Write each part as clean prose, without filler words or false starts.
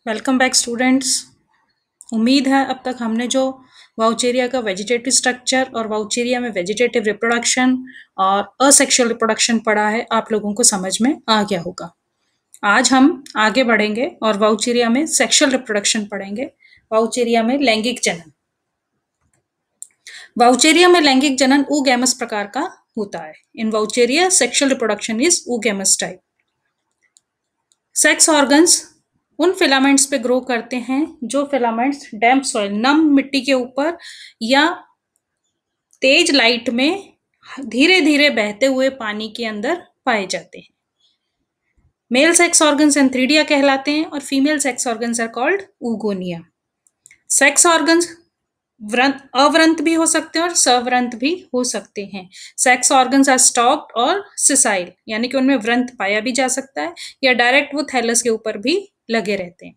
Welcome back students. उम्मीद है अब तक हमने जो वाउचेरिया का वेजिटेटिव स्ट्रक्चर और वाउचेरिया में वेजिटेटिव रिप्रोडक्शन और असेक्सुअल रिप्रोडक्शन पढ़ा है, आप लोगों को समझ में आ गया होगा। आज हम आगे बढ़ेंगे और वाउचेरिया में सेक्सुअल रिप्रोडक्शन पढ़ेंगे। वाउचेरिया में लैंगिक जनन। वाउचेरिया में लैंगिक जनन oogamous प्रकार का होता है। In Vaucheria sexual reproduction is oogamous type. Sex organs उन फिलामेंट्स पे ग्रो करते हैं जो फिलामेंट्स डैम्प सॉइल, नम मिट्टी के ऊपर या तेज लाइट में धीरे धीरे बहते हुए पानी के अंदर पाए जाते हैं। मेल सेक्स ऑर्गन्स एंथ्रीडिया कहलाते हैं और female sex organs are called oogonia। Sex organs अव्रंत भी हो सकते हैं और सव्रंत भी हो सकते हैं। सेक्स ऑर्गन्स आर स्टॉक्ड और सिसाइल, यानी कि उनमें व्रंत पाया भी जा सकता है या डायरेक्ट वो थैलस के ऊपर भी लगे रहते हैं।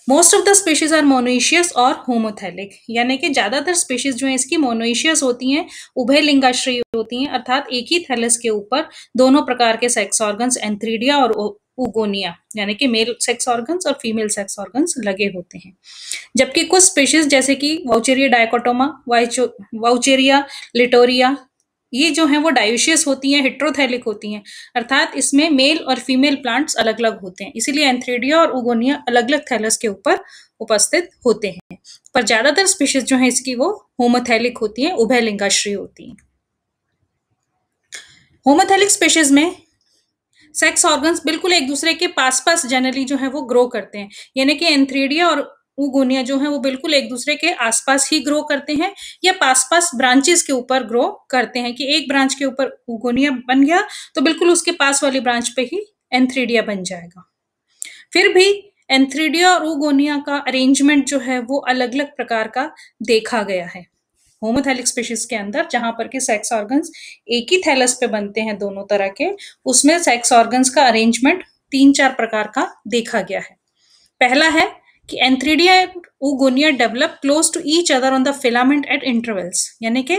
Most of the species are monoecious और होमोथैलिक, यानी कि ज्यादातर स्पीशीज जो है इसकी मोनोइशियस होती हैं, उभय लिंगाश्रयी होती हैं, अर्थात एक ही थैलस के ऊपर दोनों प्रकार के सेक्स ऑर्गन्स एंथ्रीडिया और oogonia यानी कि मेल सेक्स ऑर्गन्स और फीमेल सेक्स ऑर्गन्स लगे होते हैं। जबकि कुछ स्पीशीज जैसे कि वाउचेरिया डायकोटोमा, वाउचेरिया लिटोरिया, ये जो है वो डायोशियस होती हैं, हेट्रोथैलिक होती हैं, अर्थात इसमें मेल और फीमेल प्लांट्स अलग अलग होते हैं। इसीलिए एंथ्रीडिया और oogonia अलग अलग थैलस के ऊपर उपस्थित होते हैं। पर ज्यादातर स्पीशीज जो है इसकी वो होमोथैलिक होती हैं, उभय लिंगाश्रयी होती हैं। होमोथैलिक स्पीशीज में सेक्स ऑर्गन्स बिल्कुल एक दूसरे के पास पास जनरली जो है वो ग्रो करते हैं, यानी कि एंथ्रीडिया और oogonia जो है वो बिल्कुल एक दूसरे के आसपास ही ग्रो करते हैं या पास पास ब्रांचेस के ऊपर ग्रो करते हैं कि एक ब्रांच के ऊपर oogonia बन गया तो बिल्कुल उसके पास वाली ब्रांच पे ही एंथ्रीडिया बन जाएगा। फिर भी एंथ्रीडिया और oogonia का अरेंजमेंट जो है वो अलग अलग प्रकार का देखा गया है होमोथैलिक स्पीशीज के अंदर, जहां पर कि सेक्स ऑर्गन्स एक ही थैलस पे बनते हैं दोनों तरह के, उसमें सेक्स ऑर्गन्स का अरेंजमेंट 3-4 प्रकार का देखा गया है। पहला है कि antheridia and oogonia develop close to each other on the filament at intervals, यानी कि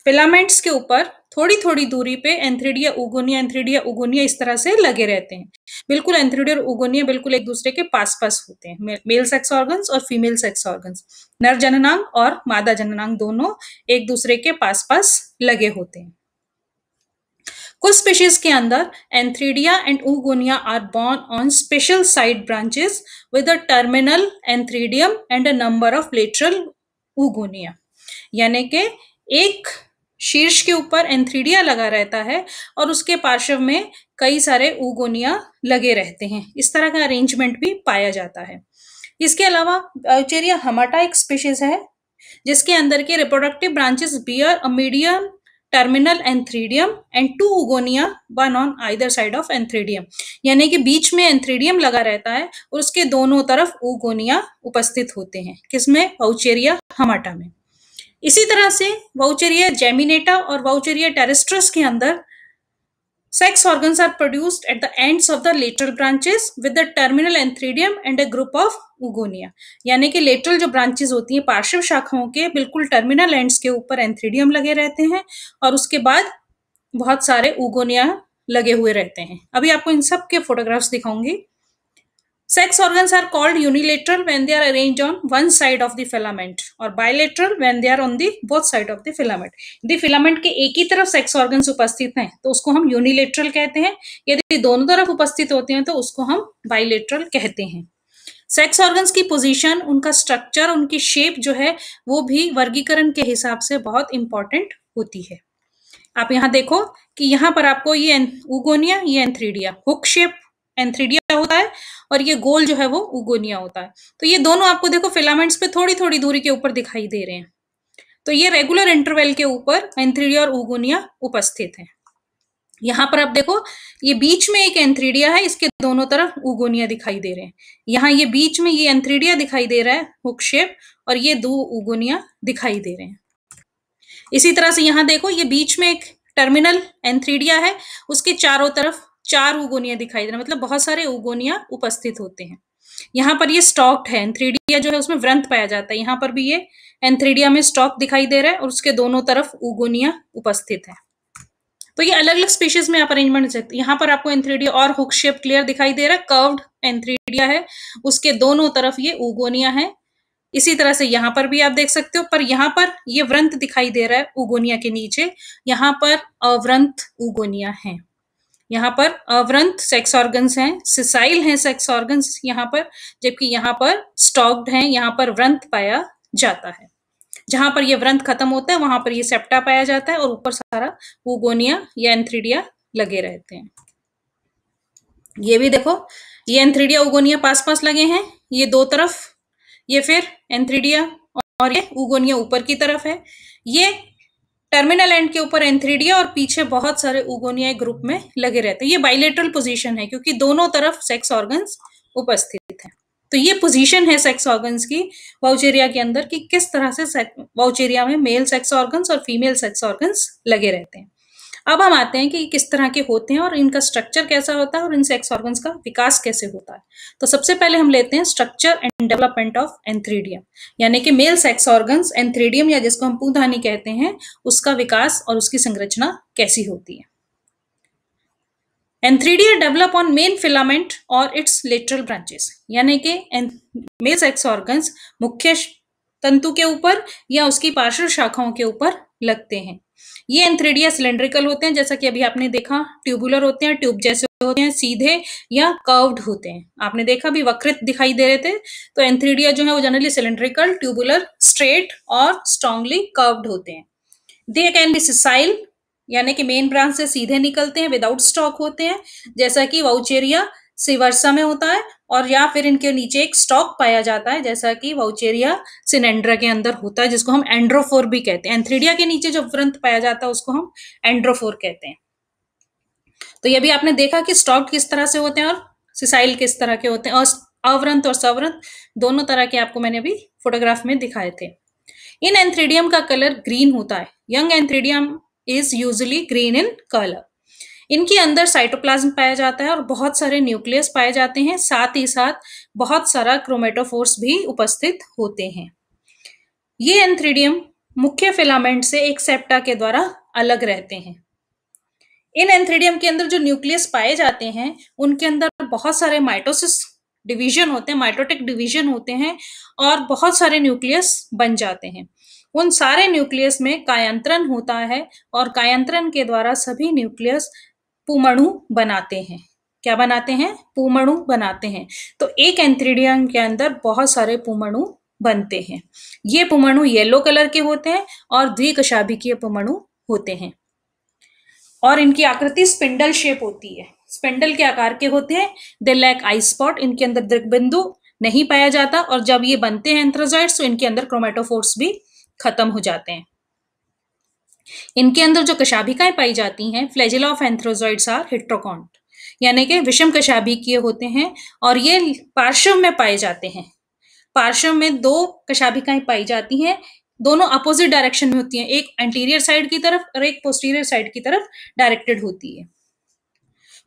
फिलामेंट्स के ऊपर थोड़ी थोड़ी दूरी पे एंथ्रीडिया oogonia इस तरह से लगे रहते हैं। बिल्कुल एंथ्रीडिया और oogonia बिल्कुल एक दूसरे के पास पास होते हैं, मेल सेक्स ऑर्गन्स और फीमेल सेक्स ऑर्गन्स, नर जननांग और मादा जननांग दोनों एक दूसरे के पास पास लगे होते हैं। कुछ स्पीशीज के अंदर antheridia and oogonia are borne on special side branches with a terminal antheridium and a number of lateral oogonia, यानी कि एक शीर्ष के ऊपर एंथ्रीडिया लगा रहता है और उसके पार्श्व में कई सारे oogonia लगे रहते हैं। इस तरह का अरेंजमेंट भी पाया जाता है। इसके अलावा वाउचेरिया हमाटा एक स्पीशीज है जिसके अंदर के reproductive branches bear a medium terminal antheridium and 2 oogonia, one on either side of antheridium, यानी कि बीच में एंथ्रीडियम लगा रहता है और उसके दोनों तरफ oogonia उपस्थित होते हैं। किसमें? वाउचेरिया हमाटा में। इसी तरह से वाउचेरिया जेमिनेटा और वाउचेरिया टेरेस्ट्रस के अंदर sex organs are produced at the ends of the lateral branches with the terminal antheridium and a group of oogonia, यानी कि लेटरल जो ब्रांचेस होती हैं पार्श्व शाखाओं के बिल्कुल टर्मिनल एंड्स के ऊपर एंथ्रीडियम लगे रहते हैं और उसके बाद बहुत सारे oogonia लगे हुए रहते हैं। अभी आपको इन सब के फोटोग्राफ्स दिखाऊंगी। Sex organs are called unilateral when they are arranged on one side of the filament or bilateral when they are on the both side of the filament. यदि फिलामेंट के एक ही तरफ सेक्स ऑर्गन्स उपस्थित हैं तो उसको हम यूनिलेटरल कहते हैं, यदि दोनों तरफ उपस्थित होते हैं तो उसको हम बाइलेटरल कहते हैं। सेक्स ऑर्गन्स की पोजीशन, उनका स्ट्रक्चर, उनकी शेप जो है वो भी वर्गीकरण के हिसाब से बहुत इंपॉर्टेंट होती है। आप यहाँ देखो कि यहाँ पर आपको ये oogonia, ये एंथ्रीडिया, हुक शेप एंथ्रीडिया होता है और ये गोल जो है वो oogonia होता है। तो ये दोनों आपको देखो फिलामेंट्स पे थोड़ी थोड़ी दूरी के ऊपर दिखाई दे रहे हैं। तो ये रेगुलर इंटरवल के ऊपर एंथ्रीडिया और oogonia उपस्थित है। यहाँ पर आप देखो ये बीच में एक एंथ्रीडिया है, इसके दोनों तरफ oogonia दिखाई दे रहे हैं। यहाँ ये बीच में ये एंथ्रीडिया दिखाई दे रहा है हुक शेप और ये 2 oogonia दिखाई दे रहे हैं। इसी तरह से यहाँ देखो ये बीच में एक टर्मिनल एंथ्रीडिया है, उसके चारों तरफ 4 oogonia दिखाई दे रहे हैं, मतलब बहुत सारे oogonia उपस्थित होते हैं। यहाँ पर ये स्टॉक्ड है, एंथ्रीडिया जो है उसमें व्रंत पाया जाता है। यहाँ पर भी ये एंथ्रीडिया में स्टॉक दिखाई दे रहा है और उसके दोनों तरफ oogonia उपस्थित है। तो ये अलग अलग स्पीशीज में आप अरेंजमेंट देख सकते हैं। यहाँ पर आपको एंथ्रीडिया और हुक शेप क्लियर दिखाई दे रहा है, कर्व्ड एंथ्रीडिया है, उसके दोनों तरफ ये ऊगोनिया है। इसी तरह से यहाँ पर भी आप देख सकते हो, पर यहाँ पर ये व्रंत दिखाई दे रहा है ऊगोनिया के नीचे, यहाँ पर अव्रंत ऊगोनिया है। यहाँ पर अव्रंत सेक्स ऑर्गन्स हैं, सिसाइल हैं सेक्स ऑर्गन्स यहाँ पर, जबकि यहाँ पर स्टॉक्ड हैं, यहाँ पर व्रंत पाया जाता है। जहां पर ये व्रंत खत्म होता है वहां पर ये सेप्टा पाया जाता है और ऊपर सारा ऊगोनिया या एंथ्रीडिया लगे रहते हैं। ये भी देखो, ये एंथ्रीडिया ऊगोनिया पास पास लगे हैं, ये दो तरफ, ये फिर एंथ्रीडिया और ये ऊगोनिया ऊपर की तरफ है। ये टर्मिनल एंड के ऊपर एंथ्रीडिया और पीछे बहुत सारे ऊगोनिया ग्रुप में लगे रहते हैं। ये बाइलेटरल पोजीशन है क्योंकि दोनों तरफ सेक्स ऑर्गन्स उपस्थित हैं। तो ये पोजीशन है सेक्स ऑर्गन्स की वाउचेरिया के अंदर कि किस तरह से वाउचेरिया में मेल सेक्स ऑर्गन्स और फीमेल सेक्स ऑर्गन्स लगे रहते हैं। अब हम आते हैं कि किस तरह के होते हैं और इनका स्ट्रक्चर कैसा होता है और इन सेक्स ऑर्गन्स का विकास कैसे होता है। तो सबसे पहले हम लेते हैं structure and development of antheridium, यानी कि मेल सेक्स ऑर्गन्स एंथ्रीडियम या जिसको हम पूंधानी कहते हैं, उसका विकास और उसकी संरचना कैसी होती है। Antheridia develop on main filament और इट्स लेटरल ब्रांचेस, यानी कि मेल सेक्स ऑर्गन्स मुख्य तंतु के ऊपर या उसकी पार्श्व शाखाओं के ऊपर लगते हैं। ये एंथ्रीडिया सिलेंड्रिकल होते हैं, जैसा कि अभी आपने देखा, ट्यूबुलर होते हैं, ट्यूब जैसे होते हैं, सीधे या कर्व्ड होते हैं। आपने देखा भी वक्रित दिखाई दे रहे थे, तो एंथ्रीडिया जो है वो जनरली सिलेंड्रिकल, ट्यूबुलर, स्ट्रेट और स्ट्रांगली कर्व्ड होते हैं। दे कैन बी सिसाइल, यानी कि मेन ब्रांच से सीधे निकलते हैं, विदाउट स्टॉक होते हैं, जैसा कि वाउचेरिया सिवर्सा में होता है, और या फिर इनके नीचे एक स्टॉक पाया जाता है जैसा कि वाउचेरिया सिनेंड्रा के अंदर होता है, जिसको हम एंड्रोफोर भी कहते हैं। एंथ्रीडिया के नीचे जो व्रंत पाया जाता है उसको हम एंड्रोफोर कहते हैं। तो ये भी आपने देखा कि स्टॉक किस तरह से होते हैं और सिसाइल किस तरह के होते हैं, और अव्रंत और सव्रंत दोनों तरह के आपको मैंने अभी फोटोग्राफ में दिखाए थे। इन एंथ्रीडियम का कलर ग्रीन होता है। Young antheridium is usually green in colour. इनके अंदर साइटोप्लाज्म पाया जाता है और बहुत सारे न्यूक्लियस पाए जाते हैं, साथ ही साथ बहुत सारा क्रोमेटोफोर्स भी उपस्थित होते हैं। ये एंथ्रीडियम मुख्य फिलामेंट से एक सेप्टा के द्वारा अलग रहते हैं। इन एंथ्रीडियम के अंदर जो न्यूक्लियस पाए जाते हैं उनके अंदर बहुत सारे माइटोसिस डिवीजन होते हैं, माइटोटिक डिवीजन होते हैं, और बहुत सारे न्यूक्लियस बन जाते हैं। उन सारे न्यूक्लियस में कायांतरण होता है और कायांतरण के द्वारा सभी न्यूक्लियस पुमणु बनाते हैं। क्या बनाते हैं? पुमणु बनाते हैं। तो एक एंथ्रीडियम के अंदर बहुत सारे पुमणु बनते हैं। ये पुमणु येलो कलर के होते हैं और द्विकशाभिकीय पुमणु होते हैं, और इनकी आकृति स्पिंडल शेप होती है, स्पिंडल के आकार के होते हैं। दे लैक आई स्पॉट, इनके अंदर दृग्बिंदु नहीं पाया जाता, और जब ये बनते हैं एंथ्रोजॉइड्स तो इनके अंदर क्रोमेटोफोर्स भी खत्म हो जाते हैं। इनके अंदर जो कशाभिकाएं पाई जाती हैं, फ्लैजिला ऑफ एंथ्रोजॉइड्स आर हेट्रोकॉन्ट, यानी कि विषम कशाभिकीय होते हैं, और ये पार्श्व में पाए जाते हैं। पार्श्व में दो कशाभिकाएं पाई जाती हैं, दोनों अपोजिट डायरेक्शन में होती हैं, एक एंटीरियर साइड की तरफ और एक पोस्टीरियर साइड की तरफ डायरेक्टेड होती है।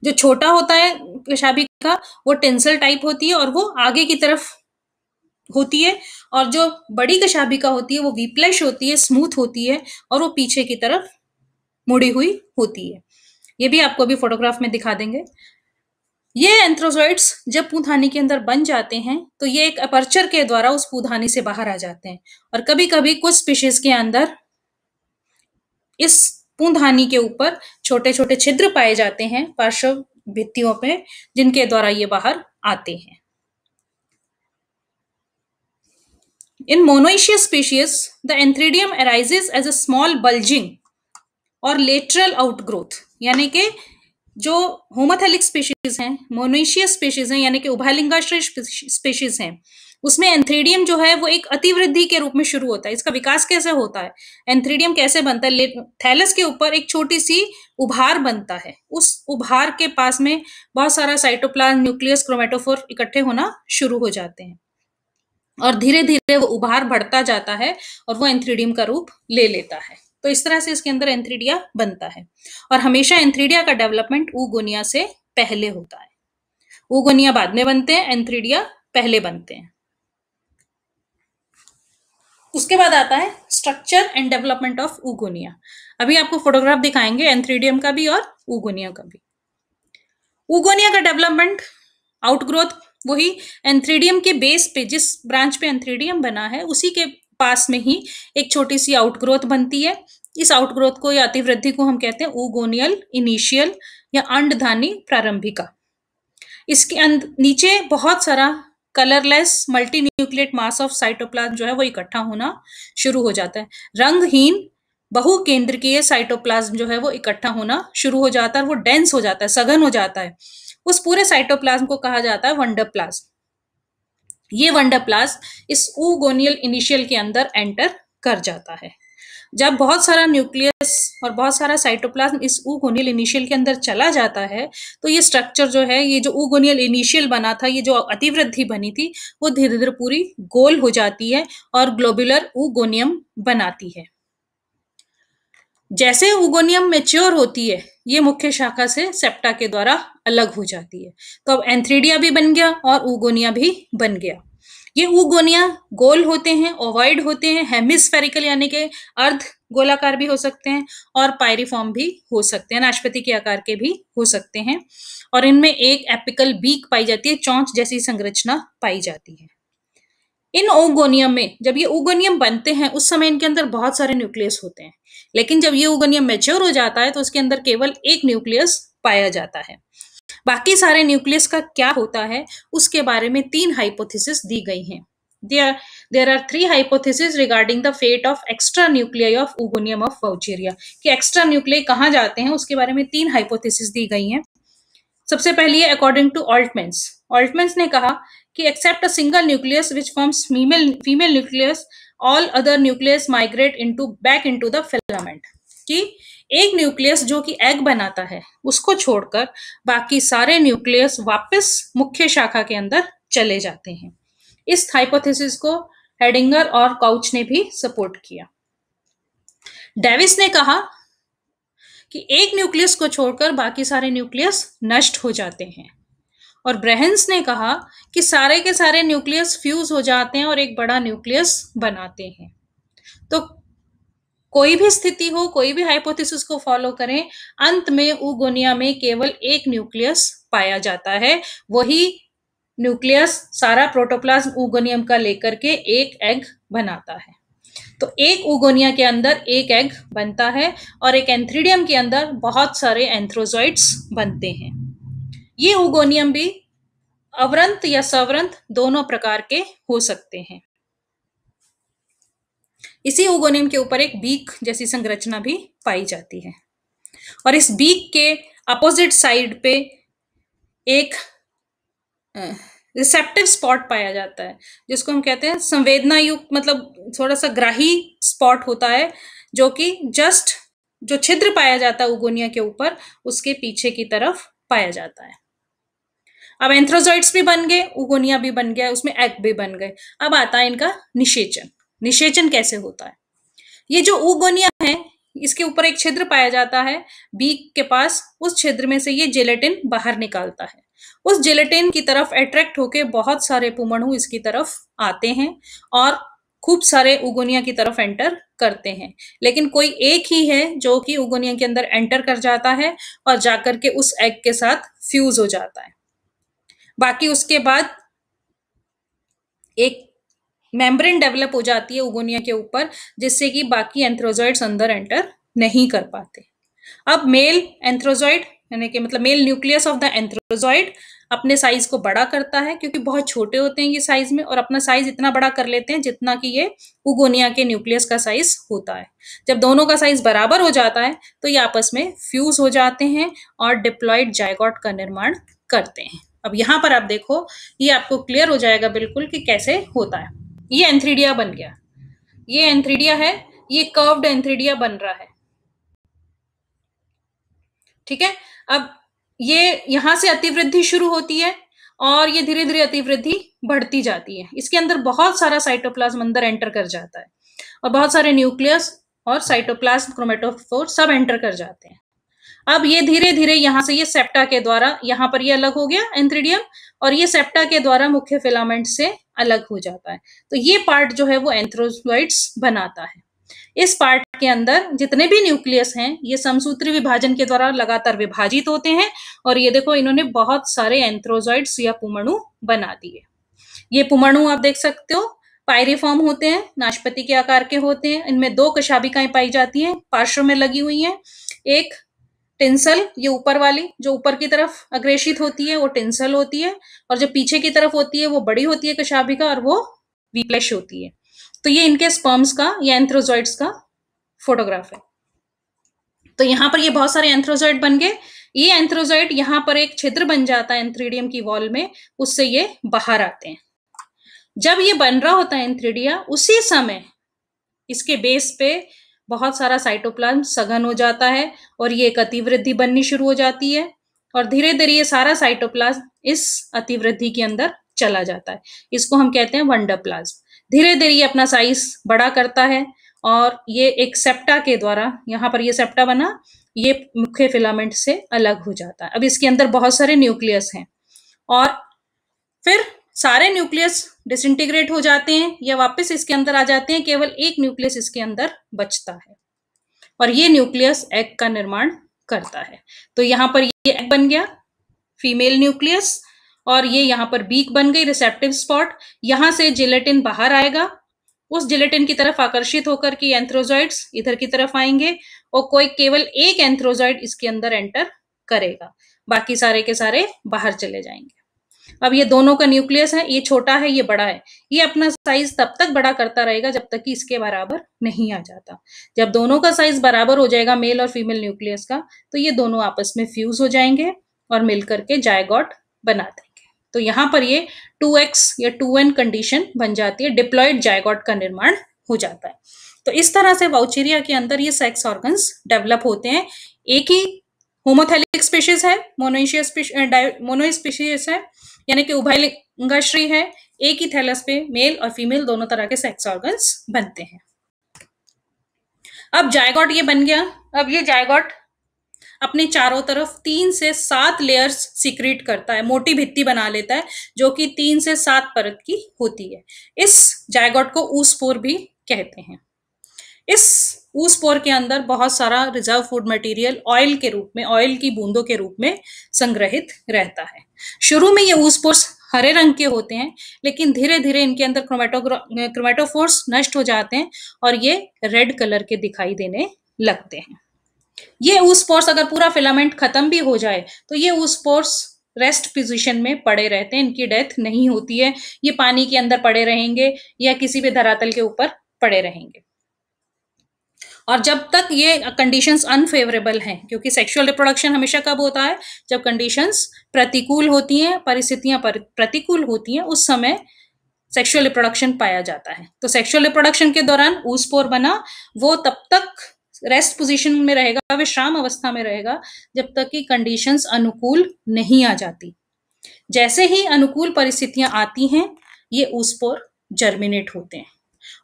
जो छोटा होता है कशाभिका वो टेंसल टाइप होती है और वो आगे की तरफ होती है, और जो बड़ी कशाभिका होती है वो वीप्लेश होती है, स्मूथ होती है, और वो पीछे की तरफ मुड़ी हुई होती है। ये भी आपको अभी फोटोग्राफ में दिखा देंगे। ये एंथ्रोजॉइड्स जब पूंधानी के अंदर बन जाते हैं तो ये एक अपर्चर के द्वारा उस पूंधानी से बाहर आ जाते हैं, और कभी कभी कुछ स्पीशीज के अंदर इस पूंधानी के ऊपर छोटे छोटे छिद्र पाए जाते हैं पार्श्व भित्तियों पे, जिनके द्वारा ये बाहर आते हैं। In monoecious species, the anthridium arises as a small bulging और lateral outgrowth, यानी कि जो होमोथेलिक स्पीशीज हैं, मोनोइशियस स्पीशीज हैं, यानी कि उभयलिंगाश्रय स्पीशीज हैं, उसमें एंथ्रीडियम जो है वो एक अतिवृद्धि के रूप में शुरू होता है। इसका विकास कैसे होता है? एंथ्रीडियम कैसे बनता है? थैलस के ऊपर एक छोटी सी उभार बनता है, उस उभार के पास में बहुत सारा साइटोप्लाज्म, न्यूक्लियस, क्रोमेटोफोर इकट्ठे होना शुरू हो जाते हैं, और धीरे धीरे वो उभार बढ़ता जाता है और वो एंथ्रीडियम का रूप ले लेता है। तो इस तरह से इसके अंदर एंथ्रीडिया बनता है, और हमेशा एंथ्रीडिया का डेवलपमेंट ऊगोनिया से पहले होता है। ऊगोनिया बाद में बनते हैं, एंथ्रीडिया पहले बनते हैं। उसके बाद आता है structure and development of oogonia. अभी आपको फोटोग्राफ दिखाएंगे एंथ्रीडियम का भी और ऊगोनिया का भी। ऊगोनिया का डेवलपमेंट, आउटग्रोथ, वही एंथ्रीडियम के बेस पे, जिस ब्रांच पे एंथ्रीडियम बना है उसी के पास में ही एक छोटी सी आउटग्रोथ बनती है। इस आउटग्रोथ को या अतिवृद्धि को हम कहते हैं ऊगोनियल इनिशियल या अंडधानी प्रारंभिका। इसके नीचे बहुत सारा colourless multi nucleate mass of cytoplasm जो है वो इकट्ठा होना शुरू हो जाता है। रंगहीन बहुकेंद्रकीय साइटोप्लाज्म जो है वो इकट्ठा होना शुरू हो जाता है, वो डेंस हो जाता है, सघन हो जाता है। उस पूरे साइटोप्लाज्म को कहा जाता है वंडरप्लाज्म। ये वंडरप्लाज्म इस ऊगोनियल इनिशियल के अंदर एंटर कर जाता है। जब बहुत सारा न्यूक्लियस और बहुत सारा साइटोप्लाज्म इस ऊगोनियल इनिशियल के अंदर चला जाता है तो ये स्ट्रक्चर जो है, ये जो ऊगोनियल इनिशियल बना था, ये जो अतिवृद्धि बनी थी, वो धीरे धीरे पूरी गोल हो जाती है और ग्लोबुलर ऊगोनियम बनाती है। जैसे ऊगोनियम मैच्योर होती है, ये मुख्य शाखा से सेप्टा के द्वारा अलग हो जाती है। तो अब एंथ्रीडिया भी बन गया और ऊगोनिया भी बन गया। ये ऊगोनिया गोल होते हैं, ओवॉइड होते हैं, हेमिस्फेरिकल यानी कि अर्ध गोलाकार भी हो सकते हैं और पायरिफॉर्म भी हो सकते हैं, नाशपाती के आकार के भी हो सकते हैं। और इनमें एक एपिकल बीक पाई जाती है, चोंच जैसी संरचना पाई जाती है। इन ऊगोनियम में जब ये ऊगोनियम बनते हैं उस समय इनके अंदर बहुत सारे न्यूक्लियस होते हैं, लेकिन जब ये ऊगोनियम मैच्योर हो जाता है तो उसके अंदर केवल एक न्यूक्लियस पाया जाता है। बाकी सारे न्यूक्लियस का क्या होता है उसके बारे में 3 हाइपोथेसिस दी गई हैं। There are 3 hypotheses regarding the fate of extra nuclei of Oogonium of Vaucheria। कि एक्स्ट्रा न्यूक्लियाई कहाँ जाते हैं उसके बारे में 3 हाइपोथेसिस दी गई हैं। सबसे पहली है अकॉर्डिंग टू ऑल्टमेंस। ऑल्टमेंस ने कहा कि except a single nucleus which forms female nucleus, all other nucleus migrate back into the filament. कि एक न्यूक्लियस जो कि एग बनाता है उसको छोड़कर बाकी सारे न्यूक्लियस वापस मुख्य शाखा के अंदर चले जाते हैं। इस हाइपोथेसिस को हेडिंगर और काउच ने भी सपोर्ट किया। डेविस ने कहा कि एक न्यूक्लियस को छोड़कर बाकी सारे न्यूक्लियस नष्ट हो जाते हैं, और ब्रेहन्स ने कहा कि सारे के सारे न्यूक्लियस फ्यूज हो जाते हैं और एक बड़ा न्यूक्लियस बनाते हैं। तो कोई भी स्थिति हो, कोई भी हाइपोथेसिस को फॉलो करें, अंत में ऊगोनिया में केवल एक न्यूक्लियस पाया जाता है। वही न्यूक्लियस सारा प्रोटोप्लाज्म ऊगोनियम का लेकर के एक एग बनाता है। तो एक ऊगोनिया के अंदर एक एग बनता है और एक एंथ्रीडियम के अंदर बहुत सारे एंथ्रोजॉइड्स बनते हैं। ये ऊगोनियम भी अवरंत या सवरंत दोनों प्रकार के हो सकते हैं। इसी ऊगोनियम के ऊपर एक बीक जैसी संरचना भी पाई जाती है और इस बीक के अपोजिट साइड पे एक रिसेप्टिव स्पॉट पाया जाता है, जिसको हम कहते हैं संवेदना युक्त, मतलब थोड़ा सा ग्राही स्पॉट होता है, जो कि जस्ट जो छिद्र पाया जाता है ऊगोनिया के ऊपर उसके पीछे की तरफ पाया जाता है। अब एंथ्रोजॉइड्स भी बन गए, ऊगोनिया भी बन गया, उसमें एग भी बन गए। अब आता है इनका निषेचन। निषेचन कैसे होता है? ये जो ऊगोनिया है इसके ऊपर एक छिद्र पाया जाता है बीक के पास, उस छिद्र में से ये जेलेटिन बाहर निकालता है। उस जेलेटिन की तरफ अट्रैक्ट होके बहुत सारे पुमणु इसकी तरफ आते हैं और खूब सारे ऊगोनिया की तरफ एंटर करते हैं, लेकिन कोई एक ही है जो कि ऊगोनिया के अंदर एंटर कर जाता है और जाकर के उस एग के साथ फ्यूज हो जाता है। बाकी उसके बाद एक मेम्ब्रेन डेवलप हो जाती है ऊगोनिया के ऊपर, जिससे कि बाकी एंथ्रोजॉइड्स अंदर एंटर नहीं कर पाते। अब मेल एंथ्रोजॉइड यानी कि मतलब mail nucleus of the antherozoid अपने साइज को बड़ा करता है, क्योंकि बहुत छोटे होते हैं ये साइज में, और अपना साइज इतना बड़ा कर लेते हैं जितना कि ये ऊगोनिया के न्यूक्लियस का साइज होता है। जब दोनों का साइज बराबर हो जाता है तो ये आपस में फ्यूज हो जाते हैं और डिप्लॉइड जायगोट का निर्माण करते हैं। अब यहाँ पर आप देखो, ये आपको क्लियर हो जाएगा बिल्कुल कि कैसे होता है। ये एंथ्रीडिया बन गया, ये एंथ्रीडिया है, ये कर्व्ड एंथ्रीडिया बन रहा है, ठीक है। अब ये यहां से अतिवृद्धि शुरू होती है और ये धीरे धीरे अतिवृद्धि बढ़ती जाती है। इसके अंदर बहुत सारा साइटोप्लाज्म अंदर एंटर कर जाता है और बहुत सारे न्यूक्लियस और साइटोप्लाज्म, क्रोमेटोफोर सब एंटर कर जाते हैं। अब ये धीरे धीरे यहां से ये सेप्टा के द्वारा, यहां पर ये अलग हो गया एंथ्रीडियम, और ये सेप्टा के द्वारा मुख्य फिलामेंट से अलग हो जाता है। तो ये पार्ट जो है वो एंथ्रोजॉइड्स बनाता है। इस पार्ट के अंदर जितने भी न्यूक्लियस हैं ये समसूत्री विभाजन के द्वारा लगातार विभाजित होते हैं और ये देखो इन्होंने बहुत सारे एंथ्रोजॉइड्स या पुमणु बना दिए। ये पुमणु आप देख सकते हो पायरिफॉर्म होते हैं, नाशपति के आकार के होते हैं। इनमें 2 कशाभिकाएं पाई जाती हैं, पार्श्व में लगी हुई हैं। एक टिंसल, ये ऊपर वाली जो ऊपर की तरफ अग्रेषित होती है वो टिंसल होती है, और जो पीछे की तरफ होती है वो बड़ी होती है कशाभिका और वो वीप्लेश होती है। तो ये इनके स्पर्म्स का या एंथ्रोजॉइड्स का फोटोग्राफ है। तो यहाँ पर ये बहुत सारे एंथ्रोजॉइड बन गए। ये एंथ्रोजॉइड यहाँ पर एक छिद्र बन जाता है एंथ्रीडियम की वॉल में, उससे ये बाहर आते हैं। जब ये बन रहा होता है एंथ्रीडिया, उसी समय इसके बेस पे बहुत सारा साइटोप्लाज्म सघन हो जाता है और ये एक अतिवृद्धि बननी शुरू हो जाती है और धीरे धीरे ये सारा साइटोप्लाज्म इस अतिवृद्धि के अंदर चला जाता है। इसको हम कहते हैं वंडरप्लाज्म। धीरे धीरे ये अपना साइज बड़ा करता है और ये एक सेप्टा के द्वारा, यहाँ पर ये सेप्टा बना, ये मुख्य फिलामेंट से अलग हो जाता है। अब इसके अंदर बहुत सारे न्यूक्लियस हैं और फिर सारे न्यूक्लियस डिसइंटीग्रेट हो जाते हैं या वापस इसके अंदर आ जाते हैं। केवल एक न्यूक्लियस इसके अंदर बचता है और ये न्यूक्लियस एग का निर्माण करता है। तो यहाँ पर ये एग बन गया, फीमेल न्यूक्लियस, और ये यहाँ पर बीक बन गई, रिसेप्टिव स्पॉट। यहाँ से जिलेटिन बाहर आएगा, उस जिलेटिन की तरफ आकर्षित होकर के एंथ्रोजॉइड्स इधर की तरफ आएंगे और कोई केवल एक एंथ्रोजॉइड इसके अंदर एंटर करेगा, बाकी सारे के सारे बाहर चले जाएंगे। अब ये दोनों का न्यूक्लियस है, ये छोटा है ये बड़ा है, ये अपना साइज तब तक बड़ा करता रहेगा जब तक कि इसके बराबर नहीं आ जाता। जब दोनों का साइज बराबर हो जाएगा मेल और फीमेल न्यूक्लियस का, तो ये दोनों आपस में फ्यूज हो जाएंगे और मिलकर के जायगोट बना देंगे। तो यहाँ पर ये 2x या 2n कंडीशन बन जाती है, डिप्लॉयड जायगोट का निर्माण हो जाता है। तो इस तरह से वाउचेरिया के अंदर ये सेक्स ऑर्गन्स डेवलप होते हैं। एक ही होमोथैलिक स्पीशीज है, मोनोस्पीशीज है, यानी कि उभयलिंगाश्री है। एक ही थैलस पे मेल और फीमेल दोनों तरह के सेक्स ऑर्गन्स बनते हैं। अब जायगोट ये बन गया। अब ये जायगोट अपने चारों तरफ 3 से 7 लेयर्स सीक्रेट करता है, मोटी भित्ति बना लेता है जो कि 3 से 7 परत की होती है। इस जायगोट को oospore भी कहते हैं। इस oospore के अंदर बहुत सारा रिजर्व फूड मटेरियल ऑयल के रूप में, ऑयल की बूंदों के रूप में संग्रहित रहता है। शुरू में ये oospores हरे रंग के होते हैं, लेकिन धीरे धीरे इनके अंदर क्रोमेटोफोर्स नष्ट हो जाते हैं और ये रेड कलर के दिखाई देने लगते हैं। ये oospores अगर पूरा फिलामेंट खत्म भी हो जाए तो ये oospores रेस्ट पोजीशन में पड़े रहते हैं, इनकी डेथ नहीं होती है। ये पानी के अंदर पड़े रहेंगे या किसी भी धरातल के ऊपर पड़े रहेंगे। और जब तक ये कंडीशंस अनफेवरेबल हैं, क्योंकि सेक्सुअल रिप्रोडक्शन हमेशा कब होता है, जब कंडीशंस प्रतिकूल होती हैं, परिस्थितियां प्रतिकूल होती हैं, उस समय सेक्सुअल रिप्रोडक्शन पाया जाता है। तो सेक्सुअल रिप्रोडक्शन के दौरान oospore बना, वो तब तक रेस्ट पोजीशन में रहेगा, विश्राम अवस्था में रहेगा, जब तक कि कंडीशंस अनुकूल नहीं आ जाती। जैसे ही अनुकूल परिस्थितियां आती हैं, ये oospore जर्मिनेट होते हैं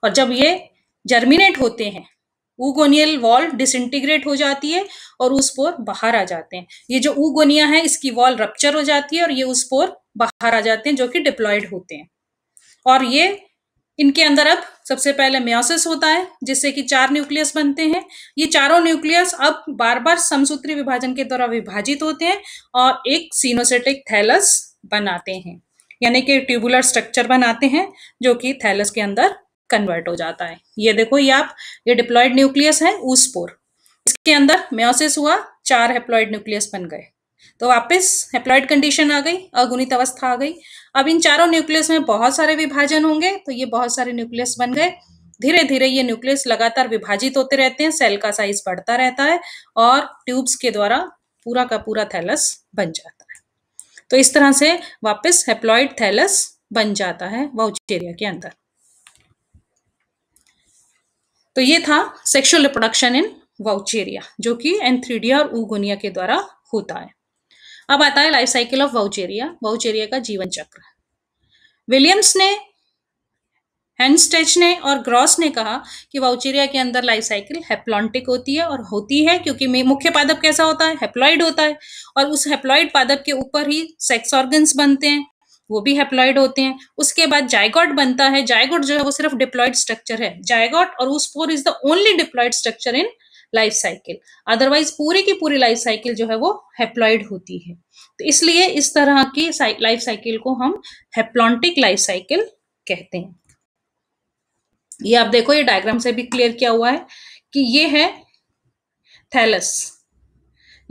और जब ये जर्मिनेट होते हैं, ऊगोनियल वॉल डिसइंटीग्रेट हो जाती है और oospore बाहर आ जाते हैं। ये जो ऊगोनिया है इसकी वॉल रप्चर हो जाती है और ये oospore बाहर आ जाते हैं जो कि डिप्लॉयड होते हैं। और ये इनके अंदर अब सबसे पहले मेयोसिस होता है जिससे कि 4 न्यूक्लियस बनते हैं। ये चारों न्यूक्लियस अब बार बार समसूत्री विभाजन के द्वारा विभाजित होते हैं और एक सिनोसिटिक थैलस बनाते हैं, यानी कि ट्यूबुलर स्ट्रक्चर बनाते हैं जो कि थैलस के अंदर कन्वर्ट हो जाता है। ये देखो ये डिप्लॉयड न्यूक्लियस है oospore, इसके अंदर मेयोसिस हुआ, 4 हैप्लॉयड न्यूक्लियस बन गए, तो वापस हैप्लॉयड कंडीशन आ गई, अगुणित अवस्था आ गई। अब इन चारों न्यूक्लियस में बहुत सारे विभाजन होंगे, तो ये बहुत सारे न्यूक्लियस बन गए। धीरे धीरे ये न्यूक्लियस लगातार विभाजित होते रहते हैं, सेल का साइज बढ़ता रहता है और ट्यूब्स के द्वारा पूरा का पूरा थैलस बन जाता है। तो इस तरह से वापस हैप्लॉयड थैलस बन जाता है वाउचेरिया के अंदर। तो ये था सेक्सुअल रिप्रोडक्शन इन वाउचेरिया, जो कि एंथ्रीडिया और ऊगोनिया के द्वारा होता है। अब आता है life cycle of Vaucheria, Vaucheria का जीवन चक्र। विलियम्स ने, हेंस्टेच ने और ग्रॉस ने कहा कि वाउचेरिया के अंदर लाइफ साइकिल हैप्लॉन्टिक होती है, और होती है क्योंकि मुख्य पादप कैसा होता है, हैप्लॉइड होता है, और उस हैप्लॉइड पादप के ऊपर ही सेक्स ऑर्गन्स बनते हैं। वो भी हैप्लॉइड होते हैं। उसके बाद जायगोट बनता है। जायगोट जो है वो सिर्फ डिप्लॉइड स्ट्रक्चर है। जायगोट और oospore is the only diploid structure in life cycle. Otherwise पूरी की पूरी लाइफ साइकिल जो है वो हैप्लॉइड होती है। तो इसलिए इस तरह की लाइफ साइकिल को हम हैप्लॉन्टिक लाइफ साइकिल कहते हैं। ये आप देखो, ये डायग्राम से भी क्लियर किया हुआ है कि ये है थैलस।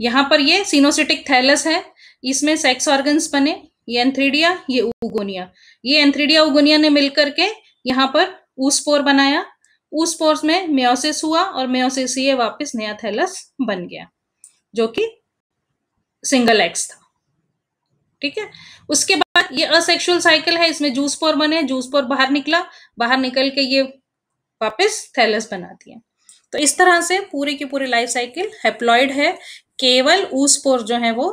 यहां पर ये सिनोसिटिक थैलस है, इसमें सेक्स ऑर्गन्स बने, ये एंथ्रीडिया, ये उगोनिया। ये एंथ्रीडिया उगोनिया ने मिलकर के यहाँ पर oospore बनाया। oospores में मेयोसिस हुआ और मेयोसिस से ये वापस नया थैलस बन गया जो कि सिंगल एग्स था। ठीक है। उसके बाद ये असेक्सुअल साइकिल है, इसमें जूस्पोर बने, जूस्पोर बाहर निकला, बाहर निकल के ये वापस थैलस बना दिया। तो इस तरह से पूरी की पूरी लाइफ साइकिल हैप्लॉइड है, केवल oospore जो है वो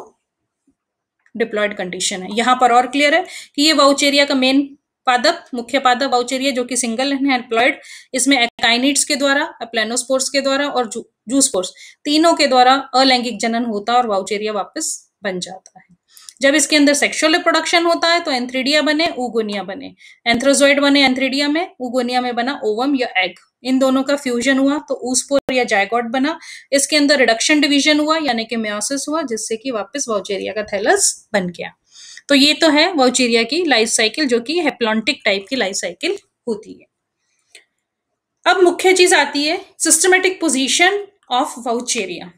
डिप्लॉइड कंडीशन है। यहां पर और क्लियर है कि ये वाउचेरिया का मेन पादप, मुख्य पादप वाउचेरिया जो कि सिंगल है हैप्लॉइड। इसमें एकाइनिड्स के द्वारा, प्लेनोस्पोर्स के द्वारा और जूस्पोर्स तीनों के द्वारा अलैंगिक जनन होता है और वाउचेरिया वापस बन जाता है। जब इसके अंदर सेक्सुअल रिप्रोडक्शन होता है तो एंथ्रीडिया बने, उगोनिया बने। एंथ्रोजोइड बने एंथ्रीडिया में, उगोनिया में बना ओवम या एग। इन दोनों का फ्यूजन हुआ तो oospore या जायगोट बना। इसके अंदर रिडक्शन डिवीजन हुआ यानी कि मेयोसिस हुआ, जिससे कि वापस वाउचेरिया का थैलस बन गया। तो ये तो है वाउचेरिया की लाइफ साइकिल, जो कि हैप्लॉन्टिक टाइप की लाइफ साइकिल होती है। अब मुख्य चीज आती है सिस्टमेटिक पोजीशन ऑफ वाउचेरिया।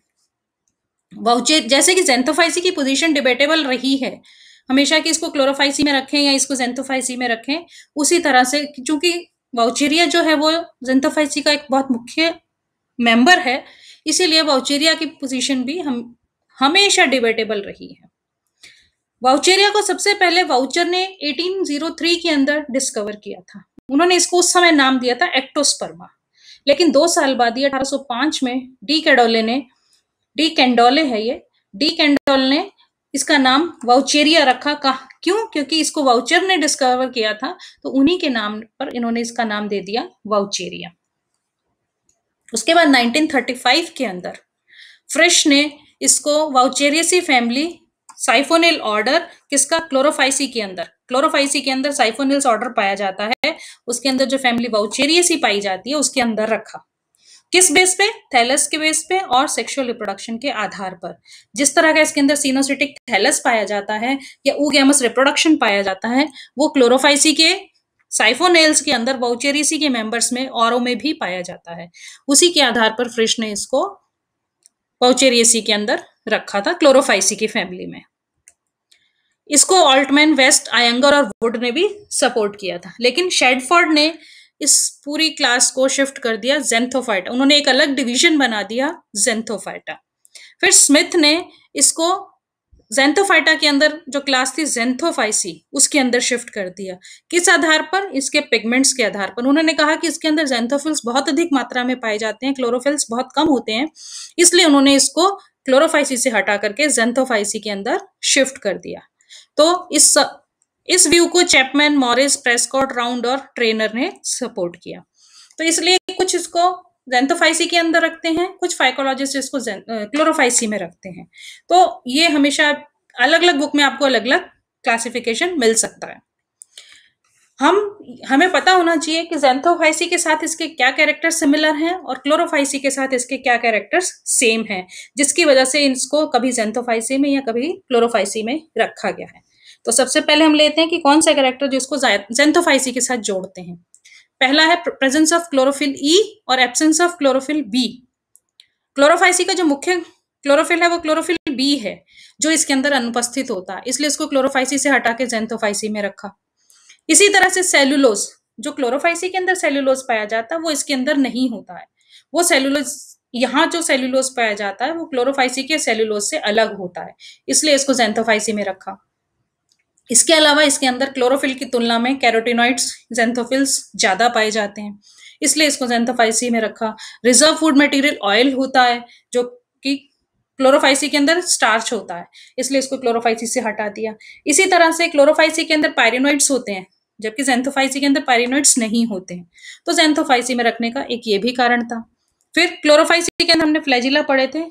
जैसे कि ज़ेंथोफाइसी की पोजीशन डिबेटेबल रही है हमेशा कि इसको क्लोरोफाइसी में रखें या इसको ज़ेंथोफाइसी में रखें, उसी तरह से चूंकि वाउचेरिया जो है वो ज़ेंथोफाइसी का एक बहुत मुख्य मेंबर है, इसीलिए वाउचेरिया की पोजीशन भी हमेशा डिबेटेबल रही है। वाउचेरिया को सबसे पहले वाउचर ने 1803 के अंदर डिस्कवर किया था। उन्होंने इसको उस समय नाम दिया था एक्टोस्पर्मा। लेकिन 2 साल बाद ये 1805 में डी कैंडोले है ये, डी कैंडोल ने इसका नाम वाउचेरिया रखा। क्यों? क्योंकि इसको वाउचर ने डिस्कवर किया था, तो उन्हीं के नाम पर इन्होंने इसका नाम दे दिया वाउचेरिया। उसके बाद 1935 के अंदर फ्रिश ने इसको वाउचेरियसी फैमिली साइफोनिल ऑर्डर, किसका? क्लोरोफाइसी के अंदर साइफोनिल्स ऑर्डर पाया जाता है, उसके अंदर जो फैमिली वाउचेरियसी पाई जाती है उसके अंदर रखा। किस बेस पे? थैलस के बेस पे और सेक्सुअल रिप्रोडक्शन के आधार पर। जिस तरह का इसके अंदर सिनोसिटिक थैलस पाया जाता है या oogamous रिप्रोडक्शन पाया जाता है, वो क्लोरोफाइसी के साइफोनेल्स के अंदर वाउचेरियसी के मेंबर्स में औरों में भी पाया जाता है। उसी के आधार पर फ्रिश ने इसको वाउचेरियसी के अंदर रखा था, क्लोरोफाइसी की फैमिली में। इसको ऑल्टमैन, वेस्ट, आयंगर और वुड ने भी सपोर्ट किया था, लेकिन शेडफोर्ड ने इस पूरी क्लास को शिफ्ट कर दिया ज़ेंथोफाइटा। उन्होंने एक अलग डिवीजन बना दिया ज़ेंथोफाइटा। फिर स्मिथ ने इसको ज़ेंथोफाइटा के अंदर जो क्लास थी ज़ेंथोफाइसी, उसके अंदर शिफ्ट कर दिया। किस आधार पर? इसके पिगमेंट्स के आधार पर। उन्होंने कहा कि इसके अंदर ज़ेंथोफिल्स बहुत अधिक मात्रा में पाए जाते हैं, क्लोरोफिल्स बहुत कम होते हैं, इसलिए उन्होंने इसको क्लोरोफाइसी से हटा करके ज़ेंथोफाइसी के अंदर शिफ्ट कर दिया। तो इस व्यू को चैपमैन, मॉरिस, प्रेस्कॉट, राउंड और ट्रेनर ने सपोर्ट किया। तो इसलिए कुछ इसको ज़ेंथोफाइसी के अंदर रखते हैं, कुछ फाइकोलॉजिस्ट इसको क्लोरोफाइसी में रखते हैं। तो ये हमेशा अलग अलग बुक में आपको अलग अलग क्लासिफिकेशन मिल सकता है। हमें पता होना चाहिए कि ज़ेंथोफाइसी के साथ इसके क्या कैरेक्टर सिमिलर हैं और क्लोरोफाइसी के साथ इसके क्या कैरेक्टर्स सेम हैं, जिसकी वजह से इसको कभी ज़ेंथोफाइसी में या कभी क्लोरोफाइसी में रखा गया है। तो सबसे पहले हम लेते हैं कि कौन सा कैरेक्टर जिसको ज़ेंथोफाइसी के साथ जोड़ते हैं। पहला है प्रेजेंस ऑफ क्लोरोफिल ई और absence of chlorophyll b. Chlorophyceae का जो मुख्य क्लोरोफिल है वो क्लोरोफिल बी है, जो इसके अंदर अनुपस्थित होता है, इसलिए इसको क्लोरोफाइसी से हटा के ज़ेंथोफाइसी में रखा। इसी तरह से सेलुलोज, जो क्लोरोफाइसी के अंदर सेलुलोज पाया जाता है वो इसके अंदर नहीं होता है। वो सेलुलोज, यहाँ जो सेलुलोज पाया जाता है वो क्लोरोफाइसी के सेलुलोज से अलग होता है, इसलिए इसको ज़ेंथोफाइसी में रखा। इसके अलावा इसके अंदर क्लोरोफिल की तुलना में कैरोटिनॉइड्स, ज़ेंथोफिल्स ज्यादा पाए जाते हैं, इसलिए इसको ज़ेंथोफाइसी में रखा। रिजर्व फूड मटेरियल ऑयल होता है, जो कि क्लोरोफाइसी के अंदर स्टार्च होता है, इसलिए इसको क्लोरोफाइसी से हटा दिया। इसी तरह से क्लोरोफाइसी के अंदर पायरिनोइड्स होते हैं, जबकि ज़ेंथोफाइसी के अंदर पायरिनोइड्स नहीं होते हैं, तो ज़ेंथोफाइसी में रखने का एक ये भी कारण था। फिर क्लोरोफाइसी के अंदर हमने फ्लैजिला पढ़े थे,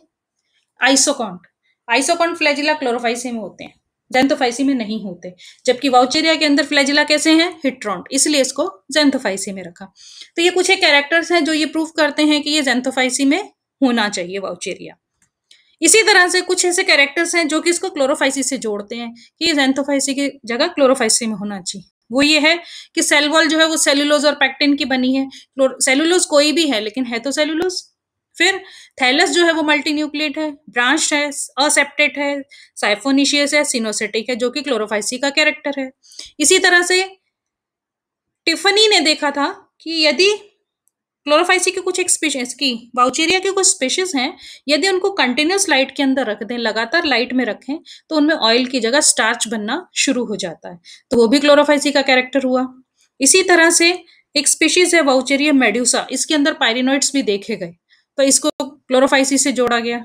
आइसोकॉन्ट फ्लैजिला क्लोरोफाइसी में होते हैं, ज़ैंथोफाइसी में नहीं होते, जबकि वाउचेरिया के अंदर फ्लैजिला कैसे हैं, हिट्रॉन्ट, इसलिए इसको ज़ैंथोफाइसी में रखा। तो ये कुछ एक कैरेक्टर्स हैं जो ये प्रूव करते हैं कि ये ज़ैंथोफाइसी में होना चाहिए वाउचेरिया। इसी तरह से कुछ ऐसे कैरेक्टर्स हैं जो कि इसको क्लोरोफाइसी से जोड़ते हैं कि ये ज़ैंथोफाइसी की जगह क्लोरोफाइसी में होना चाहिए। वो ये है कि सेल वॉल जो है वो सेलुलोज और पैक्टिन की बनी है। सेलुलोज कोई भी है लेकिन है तो सेलुलोज। फिर थैलस जो है वो मल्टीन्यूक्लिएट है, ब्रांच है, असेप्टेट है, साइफोनिशियस है, सिनोसेटिक है, जो कि क्लोरोफाइसी का कैरेक्टर है। इसी तरह से टिफनी ने देखा था कि यदि क्लोरोफाइसी की कुछ एक स्पीशीज की वाउचेरिया के कुछ स्पीशीज हैं, यदि उनको कंटिन्यूस लाइट के अंदर रख दें, लगातार लाइट में रखें, तो उनमें ऑयल की जगह स्टार्च बनना शुरू हो जाता है, तो वो भी क्लोरोफाइसी का कैरेक्टर हुआ। इसी तरह से एक स्पीशीज है वाउचेरिया मेड्यूसा, इसके अंदर पायरिनोइड्स भी देखे गए, तो इसको क्लोरोफाइसी से जोड़ा गया।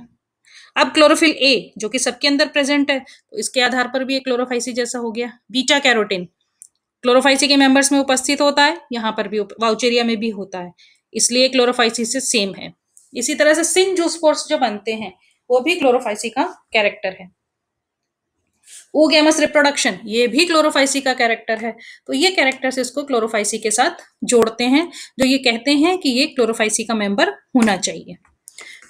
अब क्लोरोफिल ए जो कि सबके अंदर प्रेजेंट है, तो इसके आधार पर भी एक क्लोरोफाइसी जैसा हो गया। बीटा कैरोटीन क्लोरोफाइसी के मेंबर्स में उपस्थित होता है, यहाँ पर भी वाउचेरिया में भी होता है, इसलिए क्लोरोफाइसी से सेम है। इसी तरह से सिन जूस स्पोर्स जो बनते हैं वो भी क्लोरोफाइसी का कैरेक्टर है। oogamous रिप्रोडक्शन ये भी क्लोरोफाइसी का कैरेक्टर है। तो ये कैरेक्टर्स इसको क्लोरोफाइसी के साथ जोड़ते हैं, जो ये कहते हैं कि ये क्लोरोफाइसी का मेंबर होना चाहिए।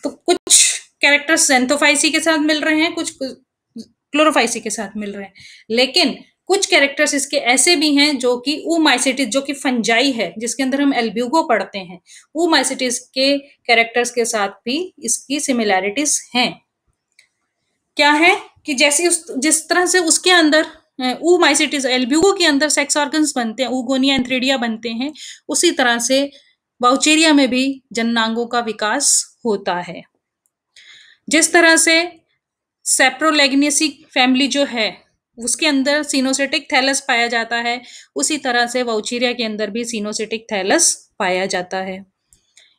तो कुछ कैरेक्टर्स ज़ैंथोफाइसी के साथ मिल रहे हैं, कुछ क्लोरोफाइसी के साथ मिल रहे हैं, लेकिन कुछ कैरेक्टर्स इसके ऐसे भी हैं जो कि oomacetes जो कि फंजाई है, जिसके अंदर हम एल्ब्यूगो पढ़ते हैं, oomacetes के कैरेक्टर्स के साथ भी इसकी सिमिलैरिटीज हैं। क्या है कि जैसे जिस तरह से उसके अंदर oomacetes एल्ब्यूगो के अंदर सेक्स ऑर्गन्स बनते हैं, oogonia एंथ्रेडिया बनते हैं, उसी तरह से वाउचेरिया में भी जननांगों का विकास होता है। जिस तरह से सेप्रोलेग्नेसी फैमिली जो है उसके अंदर सिनोसेटिक थैलस पाया जाता है, उसी तरह से वाउचेरिया के अंदर भी सिनोसेटिक थैलस पाया जाता है।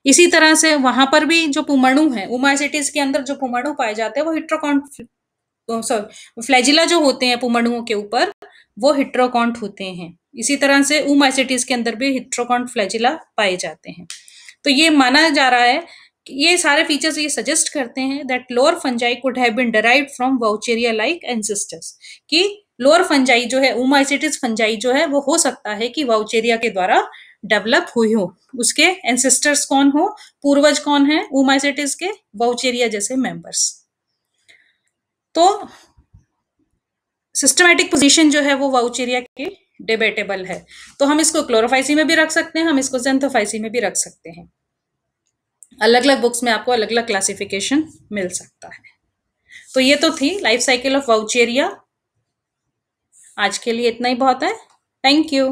इसी तरह से वहां पर भी जो पुमणु है, oomacetes के अंदर जो पुमणु पाए जाते हैं वो हिट्रोकॉन्ट फ्लैजिला जो होते हैं पुमणुओं के ऊपर वो हिट्रोकॉन्ट होते हैं। इसी तरह से oomacetes के अंदर भी हिट्रोकॉन्ट फ्लैजिला पाए जाते हैं। तो ये माना जा रहा है कि ये सारे फीचर्स ये सजेस्ट करते हैं that lower fungi could have been derived from Vaucheria like ancestors, कि लोअर फंजाई जो है oomacetes फंजाई जो है वो हो सकता है कि वाउचेरिया के द्वारा डेवलप हुई हो। उसके एंसेस्टर्स कौन हो, पूर्वज कौन है oomacetes के, वाउचेरिया जैसे मेंबर्स। तो सिस्टमैटिक पोजीशन जो है वो वाउचेरिया के डिबेटेबल है। तो हम इसको क्लोरोफाइसी में भी रख सकते हैं, हम इसको ज़ैंथोफाइसी में भी रख सकते हैं। अलग अलग बुक्स में आपको अलग अलग क्लासिफिकेशन मिल सकता है। तो ये तो थी लाइफ साइकिल ऑफ वाउचेरिया। आज के लिए इतना ही बहुत है। Thank you.